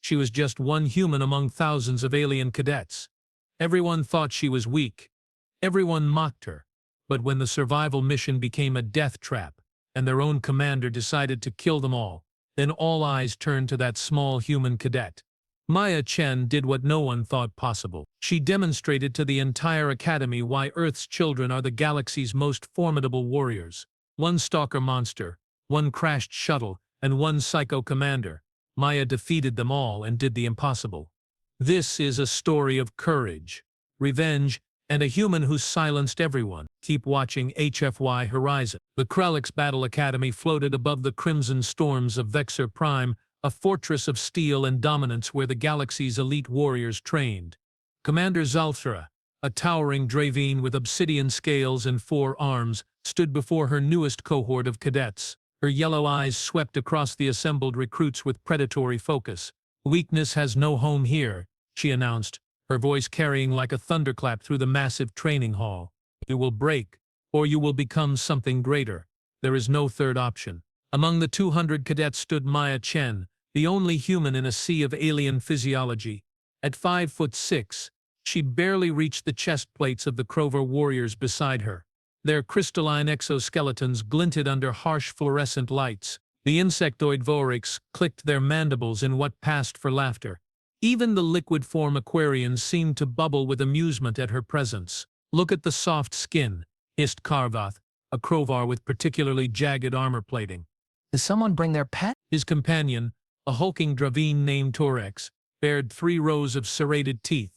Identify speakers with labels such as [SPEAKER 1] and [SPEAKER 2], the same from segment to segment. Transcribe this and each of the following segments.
[SPEAKER 1] She was just one human among thousands of alien cadets. Everyone thought she was weak. Everyone mocked her. But when the survival mission became a death trap, and their own commander decided to kill them all, then all eyes turned to that small human cadet. Maya Chen did what no one thought possible. She demonstrated to the entire academy why Earth's children are the galaxy's most formidable warriors. One stalker monster, one crashed shuttle, and one psycho commander. Maya defeated them all and did the impossible. This is a story of courage, revenge, and a human who silenced everyone. Keep watching HFY Horizon. The Kralix Battle Academy floated above the crimson storms of Vexor Prime, a fortress of steel and dominance where the galaxy's elite warriors trained. Commander Zalth'ra, a towering Dravine with obsidian scales and 4 arms, stood before her newest cohort of cadets. Her yellow eyes swept across the assembled recruits with predatory focus. "Weakness has no home here," she announced, her voice carrying like a thunderclap through the massive training hall. "You will break, or you will become something greater. There is no third option." Among the 200 cadets stood Maya Chen, the only human in a sea of alien physiology. At 5'6", she barely reached the chest plates of the Krover warriors beside her. Their crystalline exoskeletons glinted under harsh fluorescent lights. The insectoid Voryx clicked their mandibles in what passed for laughter. Even the liquid form Aquarians seemed to bubble with amusement at her presence. "Look at the soft skin," hissed Karvoth, a Krovar with particularly jagged armor plating.
[SPEAKER 2] Does someone bring their pet?
[SPEAKER 1] His companion, a hulking Dravine named Torax, bared 3 rows of serrated teeth.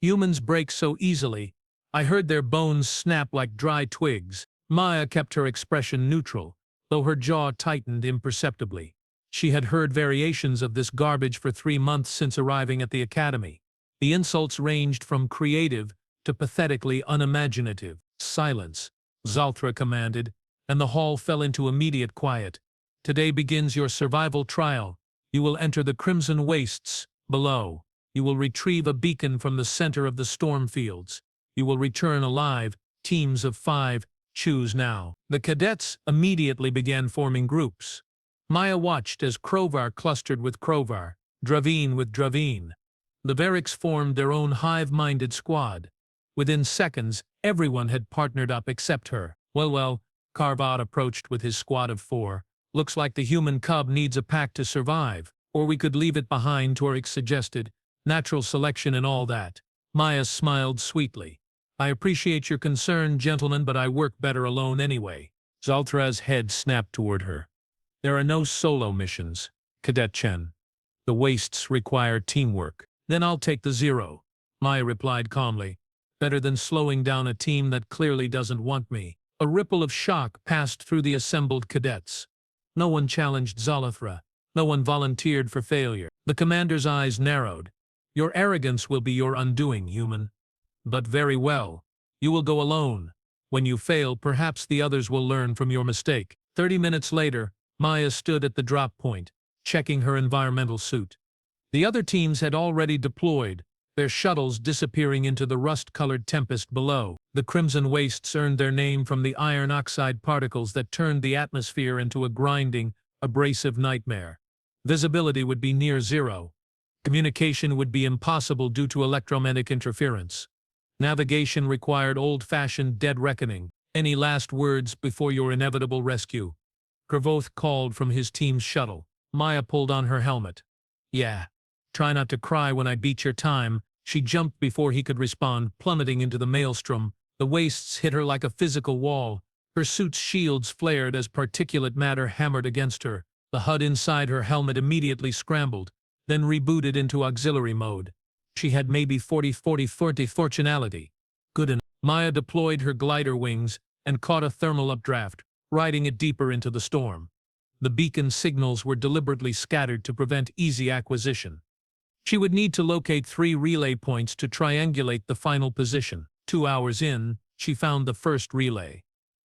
[SPEAKER 1] "Humans break so easily. I heard their bones snap like dry twigs." Maya kept her expression neutral, though her jaw tightened imperceptibly. She had heard variations of this garbage for 3 months since arriving at the academy. The insults ranged from creative to pathetically unimaginative. "Silence," Zalth'ra commanded, and the hall fell into immediate quiet. "Today begins your survival trial. You will enter the Crimson Wastes below. You will retrieve a beacon from the center of the storm fields. You will return alive, teams of 5, choose now." The cadets immediately began forming groups. Maya watched as Krovar clustered with Krovar, Dravine with Dravine. The Veryx formed their own hive-minded squad. Within seconds, everyone had partnered up except her. Well, Karvoth approached with his squad of 4. "Looks like the human cub needs a pack to survive. Or we could leave it behind," Torax suggested. "Natural selection and all that." Maya smiled sweetly. "I appreciate your concern, gentlemen, but I work better alone anyway." Zalth'ra's head snapped toward her. "There are no solo missions, Cadet Chen. The wastes require teamwork." "Then I'll take the 0, Maya replied calmly. "Better than slowing down a team that clearly doesn't want me." A ripple of shock passed through the assembled cadets. No one challenged Zalth'ra. No one volunteered for failure. The commander's eyes narrowed. "Your arrogance will be your undoing, human. But very well. You will go alone. When you fail, perhaps the others will learn from your mistake." 30 minutes later, Maya stood at the drop point, checking her environmental suit. The other teams had already deployed, their shuttles disappearing into the rust-colored tempest below. The Crimson Wastes earned their name from the iron oxide particles that turned the atmosphere into a grinding, abrasive nightmare. Visibility would be near 0. Communication would be impossible due to electromagnetic interference. Navigation required old-fashioned dead reckoning. "Any last words before your inevitable rescue?" Karvoth called from his team's shuttle. Maya pulled on her helmet. "Yeah. Try not to cry when I beat your time." She jumped before he could respond, plummeting into the maelstrom. The wastes hit her like a physical wall. Her suit's shields flared as particulate matter hammered against her. The HUD inside her helmet immediately scrambled, then rebooted into auxiliary mode. She had maybe 40 fortunality. Good enough. Maya deployed her glider wings and caught a thermal updraft, riding it deeper into the storm. The beacon signals were deliberately scattered to prevent easy acquisition. She would need to locate 3 relay points to triangulate the final position. 2 hours in, she found the first relay.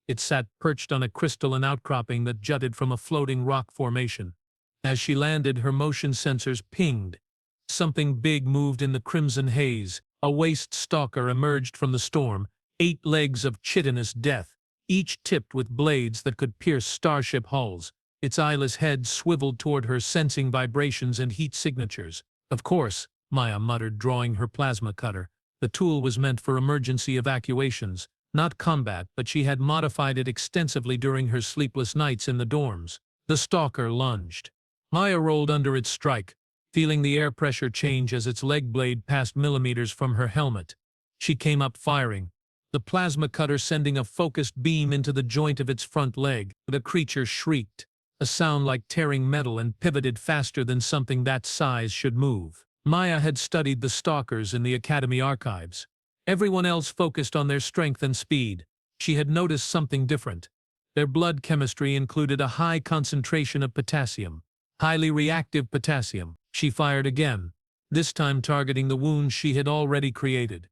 [SPEAKER 1] It sat perched on a crystalline outcropping that jutted from a floating rock formation. As she landed, her motion sensors pinged. Something big moved in the crimson haze. A Wastes Stalker emerged from the storm, 8 legs of chitinous death, each tipped with blades that could pierce starship hulls. Its eyeless head swiveled toward her, sensing vibrations and heat signatures. Of course, Maya muttered, drawing her plasma cutter. The tool was meant for emergency evacuations, not combat, but she had modified it extensively during her sleepless nights in the dorms. The stalker lunged. Maya rolled under its strike, feeling the air pressure change as its leg blade passed millimeters from her helmet. She came up firing, the plasma cutter sending a focused beam into the joint of its front leg. The creature shrieked, a sound like tearing metal, and pivoted faster than something that size should move. Maya had studied the stalkers in the Academy archives. Everyone else focused on their strength and speed. She had noticed something different. Their blood chemistry included a high concentration of potassium, highly reactive potassium. She fired again, this time targeting the wound she had already created.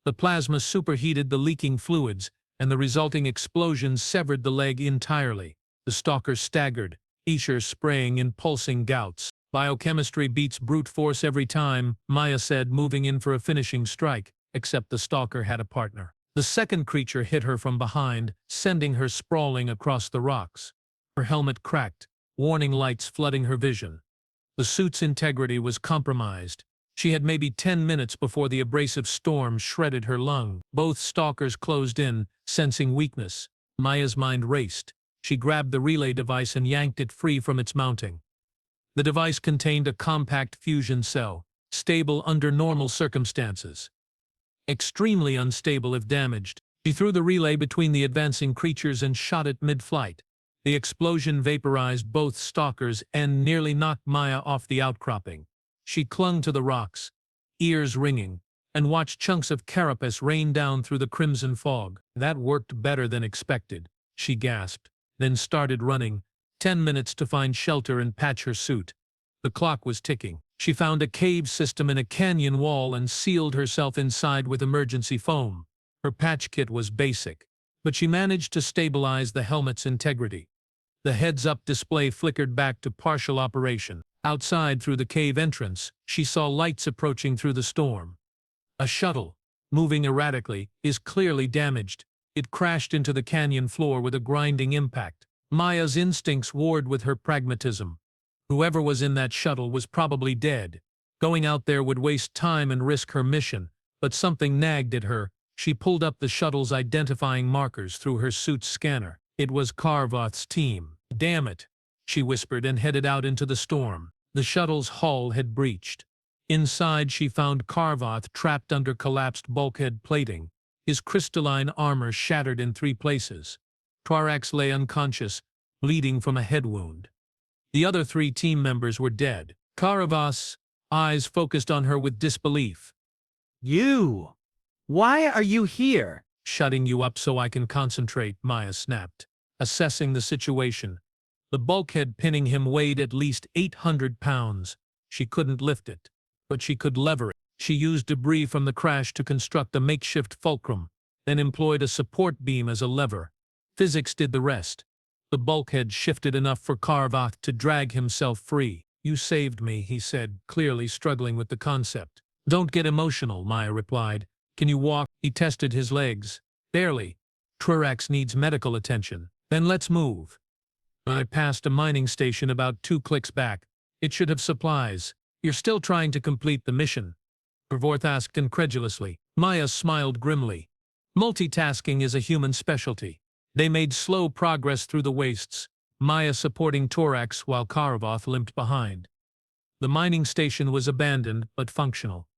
[SPEAKER 1] The plasma superheated the leaking fluids, and the resulting explosion severed the leg entirely. The stalker staggered, ether spraying in pulsing gouts. Biochemistry beats brute force every time, Maya said, moving in for a finishing strike, except the stalker had a partner. The second creature hit her from behind, sending her sprawling across the rocks. Her helmet cracked, warning lights flooding her vision. The suit's integrity was compromised. She had maybe 10 minutes before the abrasive storm shredded her lung. Both stalkers closed in, sensing weakness. Maya's mind raced. She grabbed the relay device and yanked it free from its mounting. The device contained a compact fusion cell, stable under normal circumstances, extremely unstable if damaged. She threw the relay between the advancing creatures and shot it mid-flight. The explosion vaporized both stalkers and nearly knocked Maya off the outcropping. She clung to the rocks, ears ringing, and watched chunks of carapace rain down through the crimson fog. That worked better than expected, she gasped, then started running. 10 minutes to find shelter and patch her suit. The clock was ticking. She found a cave system in a canyon wall and sealed herself inside with emergency foam. Her patch kit was basic, but she managed to stabilize the helmet's integrity. The heads-up display flickered back to partial operation. Outside, through the cave entrance, she saw lights approaching through the storm. A shuttle, moving erratically, is clearly damaged. It crashed into the canyon floor with a grinding impact. Maya's instincts warred with her pragmatism. Whoever was in that shuttle was probably dead. Going out there would waste time and risk her mission, but something nagged at her. She pulled up the shuttle's identifying markers through her suit's scanner. It was Karvoth's team. "Damn it," she whispered and headed out into the storm. The shuttle's hull had breached. Inside, she found Karvoth trapped under collapsed bulkhead plating, his crystalline armor shattered in 3 places. Torax lay unconscious, bleeding from a head wound. The other 3 team members were dead. Karvoth's eyes focused on her with disbelief.
[SPEAKER 3] "You! Why are you here?"
[SPEAKER 1] "Shutting you up so I can concentrate," Maya snapped, assessing the situation. The bulkhead pinning him weighed at least 800 pounds. She couldn't lift it, but she could lever it. She used debris from the crash to construct a makeshift fulcrum, then employed a support beam as a lever. Physics did the rest. The bulkhead shifted enough for Karvoth to drag himself free. "You saved me," he said, clearly struggling with the concept. "Don't get emotional," Maya replied. "Can you walk?" He tested his legs. "Barely. Torax needs medical attention." "Then let's move." I passed a mining station about 2 clicks back. "It should have supplies." "You're still trying to complete the mission?" Karvoth asked incredulously. Maya smiled grimly. "Multitasking is a human specialty." They made slow progress through the wastes, Maya supporting Torax while Karvoth limped behind. The mining station was abandoned but functional.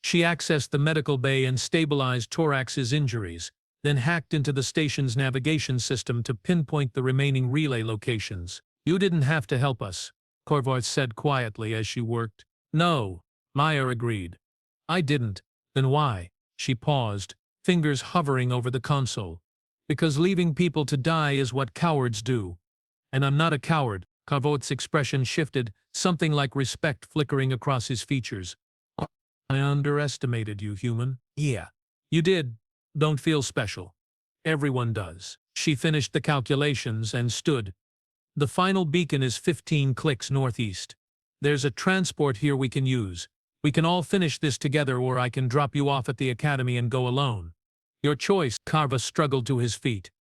[SPEAKER 1] She accessed the medical bay and stabilized Torax's injuries, then hacked into the station's navigation system to pinpoint the remaining relay locations. "You didn't have to help us," Karvoth said quietly as she worked. "No," Maya agreed. "I didn't." "Then why?" She paused, fingers hovering over the console. "Because leaving people to die is what cowards do. And I'm not a coward." Karvoth's expression shifted, something like respect flickering across his features. "I underestimated you, human." "Yeah. You did. Don't feel special. Everyone does." She finished the calculations and stood. "The final beacon is 15 clicks northeast. There's a transport here we can use. We can all finish this together, or I can drop you off at the academy and go alone. Your choice." Karvoth struggled to his feet.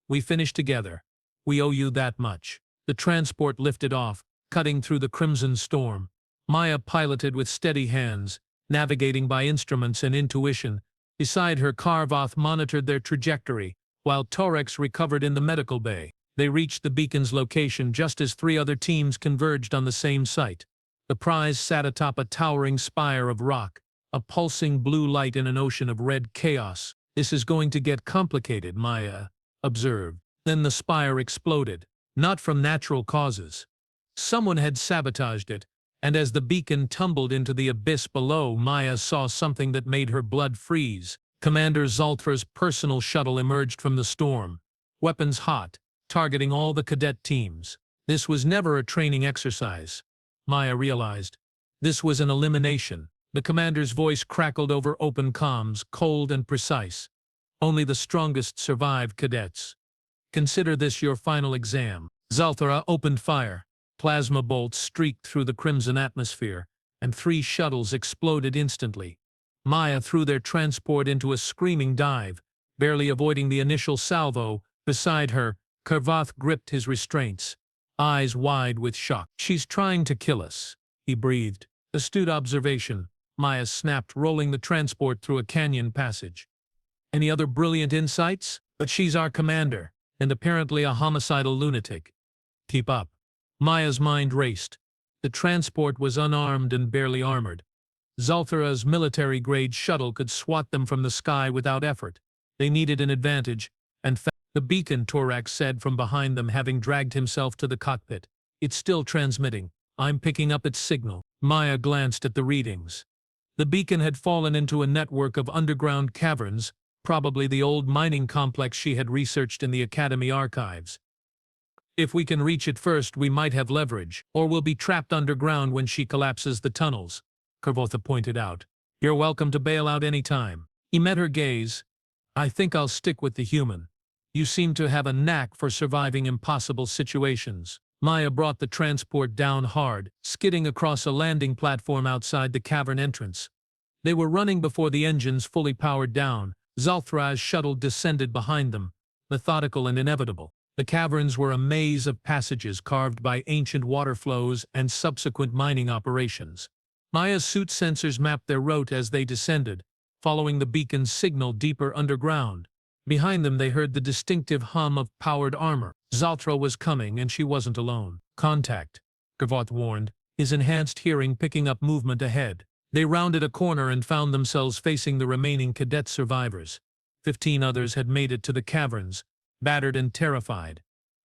[SPEAKER 1] "We finish together. We owe you that much." The transport lifted off, cutting through the crimson storm. Maya piloted with steady hands, navigating by instruments and intuition. Beside her, Karvoth monitored their trajectory, while Torax recovered in the medical bay. They reached the beacon's location just as three other teams converged on the same site. The prize sat atop a towering spire of rock, a pulsing blue light in an ocean of red chaos. "This is going to get complicated," Maya observed. Then the spire exploded, not from natural causes. Someone had sabotaged it, and as the beacon tumbled into the abyss below, Maya saw something that made her blood freeze. Commander Zalth'ra's personal shuttle emerged from the storm, weapons hot, targeting all the cadet teams. This was never a training exercise, Maya realized. This was an elimination. The commander's voice crackled over open comms, cold and precise. "Only the strongest survived, cadets. Consider this your final exam." Zalth'ra opened fire. Plasma bolts streaked through the crimson atmosphere, and 3 shuttles exploded instantly. Maya threw their transport into a screaming dive, barely avoiding the initial salvo. Beside her, Karvoth gripped his restraints, eyes wide with shock. "She's trying to kill us," he breathed. "Astute observation," Maya snapped, rolling the transport through a canyon passage. "Any other brilliant insights? But she's our commander, and apparently a homicidal lunatic. Keep up." Maya's mind raced. The transport was unarmed and barely armored. Zalth'ra's military-grade shuttle could swat them from the sky without effort. They needed an advantage, and the beacon, Torax said from behind them, having dragged himself to the cockpit. "It's still transmitting. I'm picking up its signal." Maya glanced at the readings. The beacon had fallen into a network of underground caverns, probably the old mining complex she had researched in the Academy archives. "If we can reach it first, we might have leverage, or we'll be trapped underground when she collapses the tunnels," Karvoth pointed out. "You're welcome to bail out any time." He met her gaze. "I think I'll stick with the human. You seem to have a knack for surviving impossible situations." Maya brought the transport down hard, skidding across a landing platform outside the cavern entrance. They were running before the engines fully powered down. Zalth'ra's shuttle descended behind them, methodical and inevitable. The caverns were a maze of passages carved by ancient water flows and subsequent mining operations. Maya's suit sensors mapped their route as they descended, following the beacon's signal deeper underground. Behind them they heard the distinctive hum of powered armor. Zalth'ra was coming, and she wasn't alone. "Contact," Karvoth warned, his enhanced hearing picking up movement ahead. They rounded a corner and found themselves facing the remaining cadet survivors. 15 others had made it to the caverns, battered and terrified.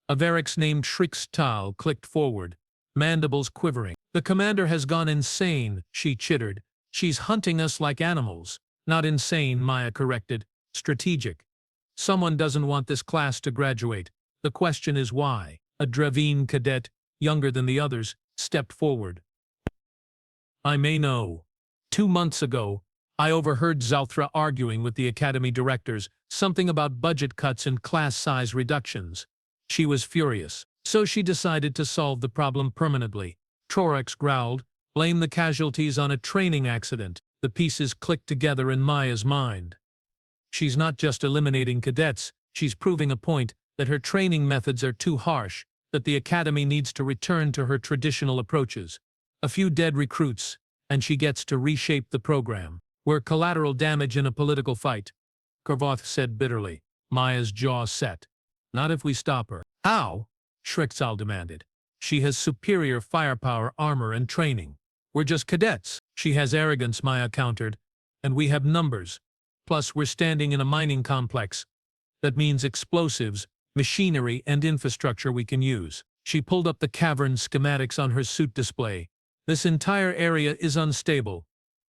[SPEAKER 1] A Varix named Shrixtal clicked forward, mandibles quivering. "The commander has gone insane," she chittered. "She's hunting us like animals." "Not insane," Maya corrected. "Strategic. Someone doesn't want this class to graduate. The question is why." A Dravine cadet, younger than the others, stepped forward. "I may know. 2 months ago, I overheard Zalth'ra arguing with the Academy directors, something about budget cuts and class size reductions. She was furious, so she decided to solve the problem permanently." Torax growled, "Blame the casualties on a training accident." The pieces clicked together in Maya's mind. She's not just eliminating cadets, she's proving a point, that her training methods are too harsh, that the Academy needs to return to her traditional approaches. A few dead recruits, and she gets to reshape the program. "We're collateral damage in a political fight," Karvoth said bitterly. Maya's jaw set. "Not if we stop her." "How?" Shrixtal demanded. "She has superior firepower, armor, and training. We're just cadets." "She has arrogance," Maya countered, "and we have numbers. Plus, we're standing in a mining complex. That means explosives, machinery, and infrastructure we can use." She pulled up the cavern schematics on her suit display. "This entire area is unstable.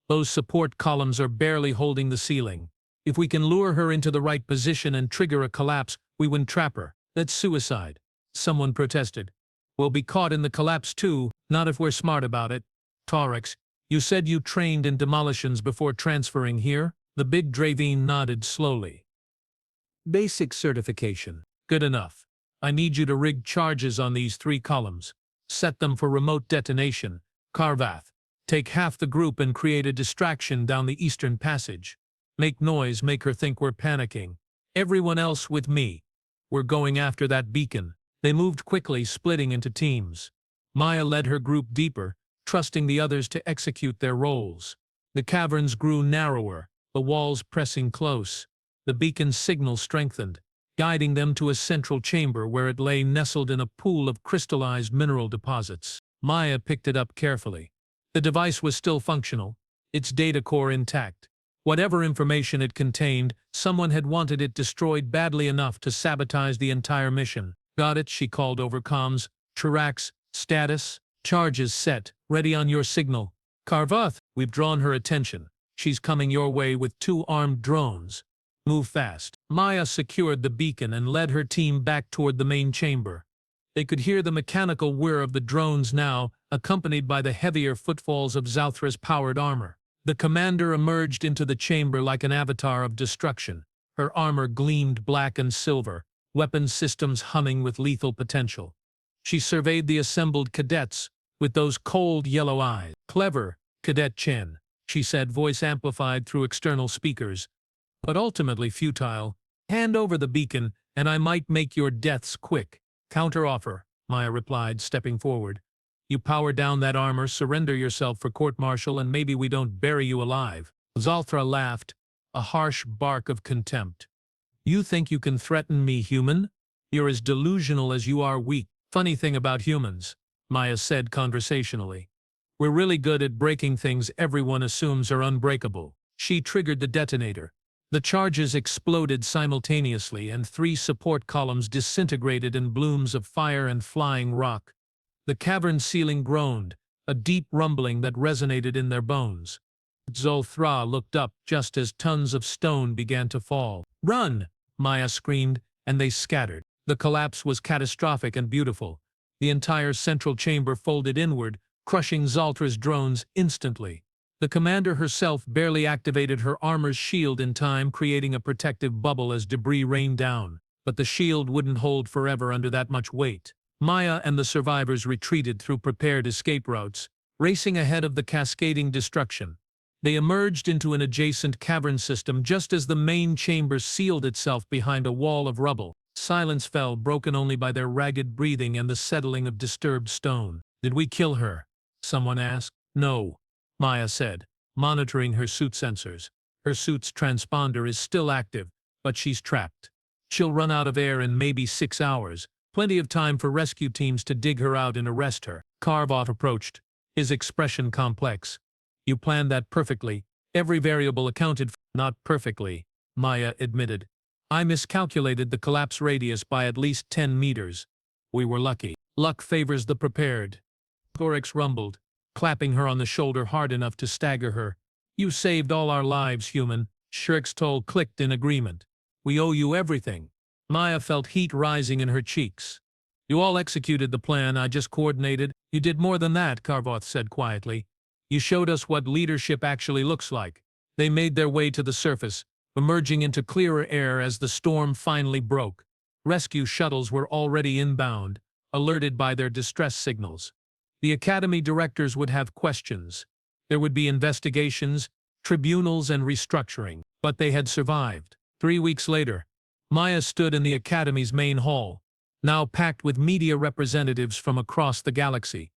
[SPEAKER 1] Those support columns are barely holding the ceiling. If we can lure her into the right position and trigger a collapse, we wouldn't trap her." "That's suicide," someone protested. "We'll be caught in the collapse too, not if we're smart about it." "Torax, you said you trained in demolitions before transferring here?" The big Dravine nodded slowly. "Basic certification. Good enough. I need you to rig charges on these 3 columns. Set them for remote detonation. Karvoth, take half the group and create a distraction down the eastern passage. Make noise, make her think we're panicking. Everyone else with me. We're going after that beacon." They moved quickly, splitting into teams. Maya led her group deeper, trusting the others to execute their roles. The caverns grew narrower, the walls pressing close. The beacon's signal strengthened, guiding them to a central chamber where it lay nestled in a pool of crystallized mineral deposits. Maya picked it up carefully. The device was still functional, its data core intact. Whatever information it contained, someone had wanted it destroyed badly enough to sabotage the entire mission. Got it, she called over comms. Torax, status, charges set, ready on your signal. Karvoth, we've drawn her attention. She's coming your way with 2 armed drones. Move fast. Maya secured the beacon and led her team back toward the main chamber. They could hear the mechanical whir of the drones now, accompanied by the heavier footfalls of Zalth'ra's powered armor. The commander emerged into the chamber like an avatar of destruction. Her armor gleamed black and silver, weapon systems humming with lethal potential. She surveyed the assembled cadets with those cold yellow eyes. Clever, Cadet Chen, she said, voice amplified through external speakers, but ultimately futile. Hand over the beacon, and I might make your deaths quick. Counter-offer, Maya replied, stepping forward. You power down that armor, surrender yourself for court-martial, and maybe we don't bury you alive. Zalth'ra laughed, a harsh bark of contempt. You think you can threaten me, human? You're as delusional as you are weak. Funny thing about humans, Maya said conversationally. We're really good at breaking things everyone assumes are unbreakable. She triggered the detonator. The charges exploded simultaneously, and 3 support columns disintegrated in blooms of fire and flying rock. The cavern ceiling groaned, a deep rumbling that resonated in their bones. Zalth'ra looked up just as tons of stone began to fall. Run! Maya screamed, and they scattered. The collapse was catastrophic and beautiful. The entire central chamber folded inward, crushing Zalth'ra's drones instantly. The commander herself barely activated her armor's shield in time, creating a protective bubble as debris rained down. But the shield wouldn't hold forever under that much weight. Maya and the survivors retreated through prepared escape routes, racing ahead of the cascading destruction. They emerged into an adjacent cavern system just as the main chamber sealed itself behind a wall of rubble. Silence fell, broken only by their ragged breathing and the settling of disturbed stone. Did we kill her? Someone asked. No, Maya said, monitoring her suit sensors. Her suit's transponder is still active, but she's trapped. She'll run out of air in maybe 6 hours, plenty of time for rescue teams to dig her out and arrest her. Karvoth approached, his expression complex. You planned that perfectly. Every variable accounted for. Not perfectly, Maya admitted. I miscalculated the collapse radius by at least 10 meters. We were lucky. Luck favors the prepared. Torax rumbled, clapping her on the shoulder hard enough to stagger her. You saved all our lives, human. Shirk's toll clicked in agreement. We owe you everything. Maya felt heat rising in her cheeks. You all executed the plan I just coordinated. You did more than that, Karvoth said quietly. You showed us what leadership actually looks like. They made their way to the surface, emerging into clearer air as the storm finally broke. Rescue shuttles were already inbound, alerted by their distress signals. The Academy directors would have questions. There would be investigations, tribunals, and restructuring. But they had survived. 3 weeks later, Maya stood in the Academy's main hall, now packed with media representatives from across the galaxy.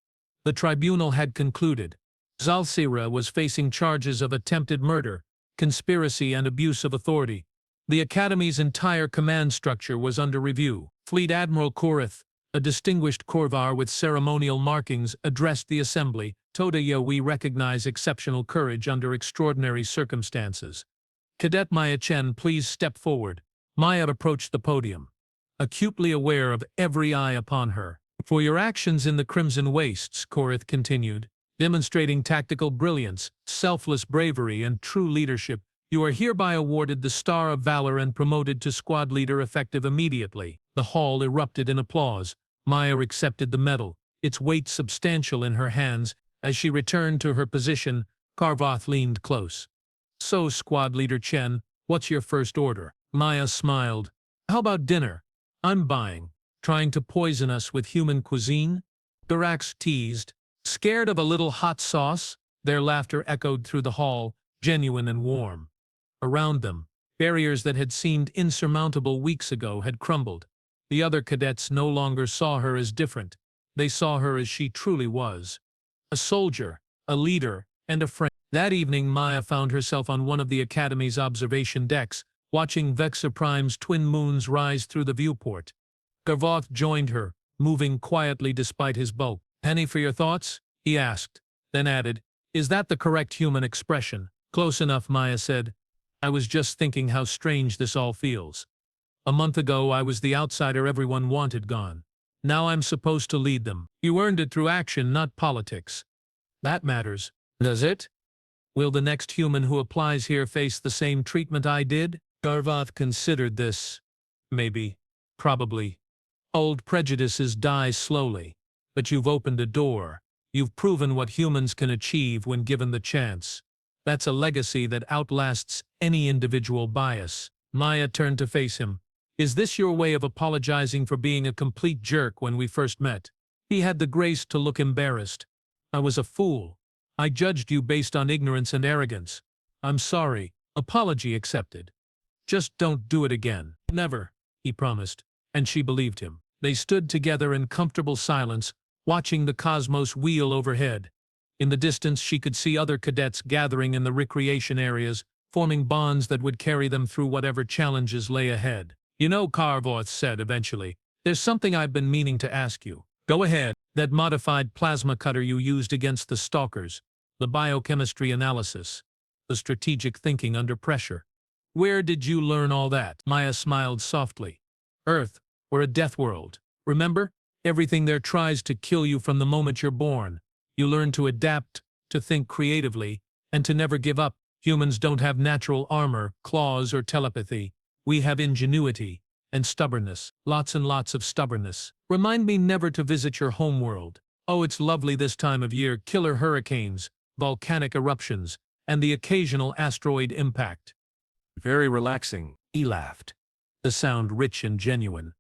[SPEAKER 1] The tribunal had concluded. Zalth'ra was facing charges of attempted murder, conspiracy, and abuse of authority. The Academy's entire command structure was under review. Fleet Admiral Karvoth, a distinguished Korvar with ceremonial markings, addressed the assembly. Todaya, we recognize exceptional courage under extraordinary circumstances. Cadet Maya Chen, please step forward. Maya approached the podium, acutely aware of every eye upon her. For your actions in the Crimson Wastes, Karvoth continued, demonstrating tactical brilliance, selfless bravery, and true leadership, you are hereby awarded the Star of Valor and promoted to squad leader effective immediately. The hall erupted in applause. Maya accepted the medal, its weight substantial in her hands. As she returned to her position, Karvoth leaned close. So, Squad Leader Chen, what's your first order? Maya smiled. How about dinner? I'm buying. Trying to poison us with human cuisine? Torax teased. Scared of a little hot sauce? Their laughter echoed through the hall, genuine and warm. Around them, barriers that had seemed insurmountable weeks ago had crumbled. The other cadets no longer saw her as different. They saw her as she truly was. a soldier, a leader, and a friend. That evening, Maya found herself on one of the Academy's observation decks, watching Vexa Prime's twin moons rise through the viewport. Karvoth joined her, moving quietly despite his bulk. "Penny for your thoughts?" he asked, then added, "Is that the correct human expression?" "Close enough," Maya said. "I was just thinking how strange this all feels. A month ago I was the outsider everyone wanted gone. Now I'm supposed to lead them. You earned it through action, not politics. That matters. Does it? Will the next human who applies here face the same treatment I did?" Karvoth considered this. Maybe. Probably. Old prejudices die slowly. But you've opened a door. You've proven what humans can achieve when given the chance. That's a legacy that outlasts any individual bias. Maya turned to face him. "Is this your way of apologizing for being a complete jerk when we first met?" He had the grace to look embarrassed. "I was a fool. I judged you based on ignorance and arrogance. I'm sorry. Apology accepted. Just don't do it again." "Never," he promised, and she believed him. They stood together in comfortable silence, watching the cosmos wheel overhead. In the distance she could see other cadets gathering in the recreation areas, forming bonds that would carry them through whatever challenges lay ahead. "You know," Karvoth said eventually, "there's something I've been meaning to ask you." "Go ahead." "That modified plasma cutter you used against the stalkers, the biochemistry analysis, the strategic thinking under pressure. Where did you learn all that?" Maya smiled softly. "Earth, we're a death world. Remember? Everything there tries to kill you from the moment you're born. You learn to adapt, to think creatively, and to never give up. Humans don't have natural armor, claws, or telepathy. We have ingenuity and stubbornness. Lots and lots of stubbornness. Remind me never to visit your homeworld. Oh, it's lovely this time of year. Killer hurricanes, volcanic eruptions, and the occasional asteroid impact."
[SPEAKER 4] "Very relaxing,"
[SPEAKER 1] he laughed, the sound rich and genuine.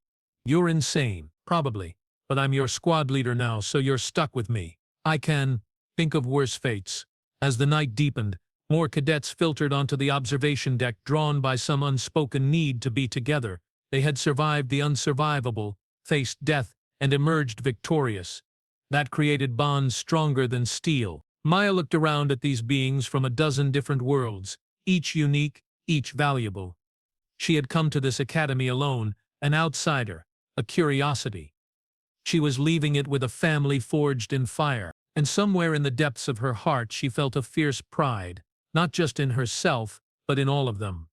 [SPEAKER 1] "You're insane, probably, but I'm your squad leader now, so you're stuck with me. I can think of worse fates." As the night deepened, more cadets filtered onto the observation deck, drawn by some unspoken need to be together. They had survived the unsurvivable, faced death, and emerged victorious. That created bonds stronger than steel. Maya looked around at these beings from a dozen different worlds, each unique, each valuable. She had come to this academy alone, an outsider, a curiosity. She was leaving it with a family forged in fire, and somewhere in the depths of her heart she felt a fierce pride, not just in herself, but in all of them.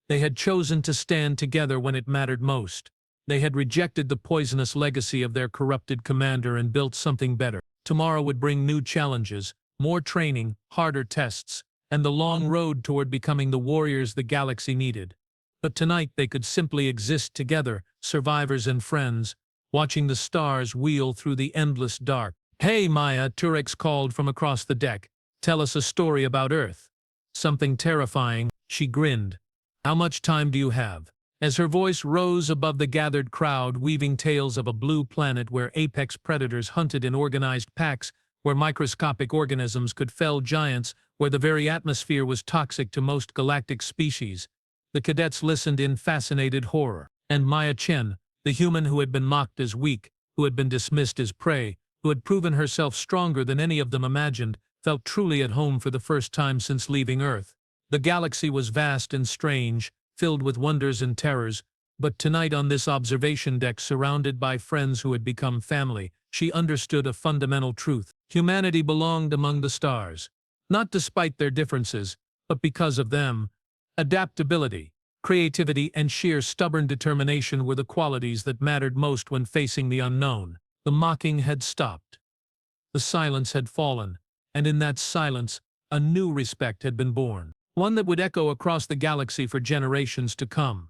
[SPEAKER 1] They had chosen to stand together when it mattered most. They had rejected the poisonous legacy of their corrupted commander and built something better. Tomorrow would bring new challenges, more training, harder tests, and the long road toward becoming the warriors the galaxy needed. But tonight they could simply exist together, survivors and friends, watching the stars wheel through the endless dark. "Hey, Maya," Torax called from across the deck. "Tell us a story about Earth." "Something terrifying," she grinned. "How much time do you have?" As her voice rose above the gathered crowd, weaving tales of a blue planet where apex predators hunted in organized packs, where microscopic organisms could fell giants, where the very atmosphere was toxic to most galactic species, the cadets listened in fascinated horror. And Maya Chen, the human who had been mocked as weak, who had been dismissed as prey, who had proven herself stronger than any of them imagined, felt truly at home for the first time since leaving Earth. The galaxy was vast and strange, filled with wonders and terrors, but tonight on this observation deck, surrounded by friends who had become family, she understood a fundamental truth. Humanity belonged among the stars. Not despite their differences, but because of them. Adaptability, creativity, and sheer stubborn determination were the qualities that mattered most when facing the unknown. The mocking had stopped. The silence had fallen, and in that silence, a new respect had been born. One that would echo across the galaxy for generations to come.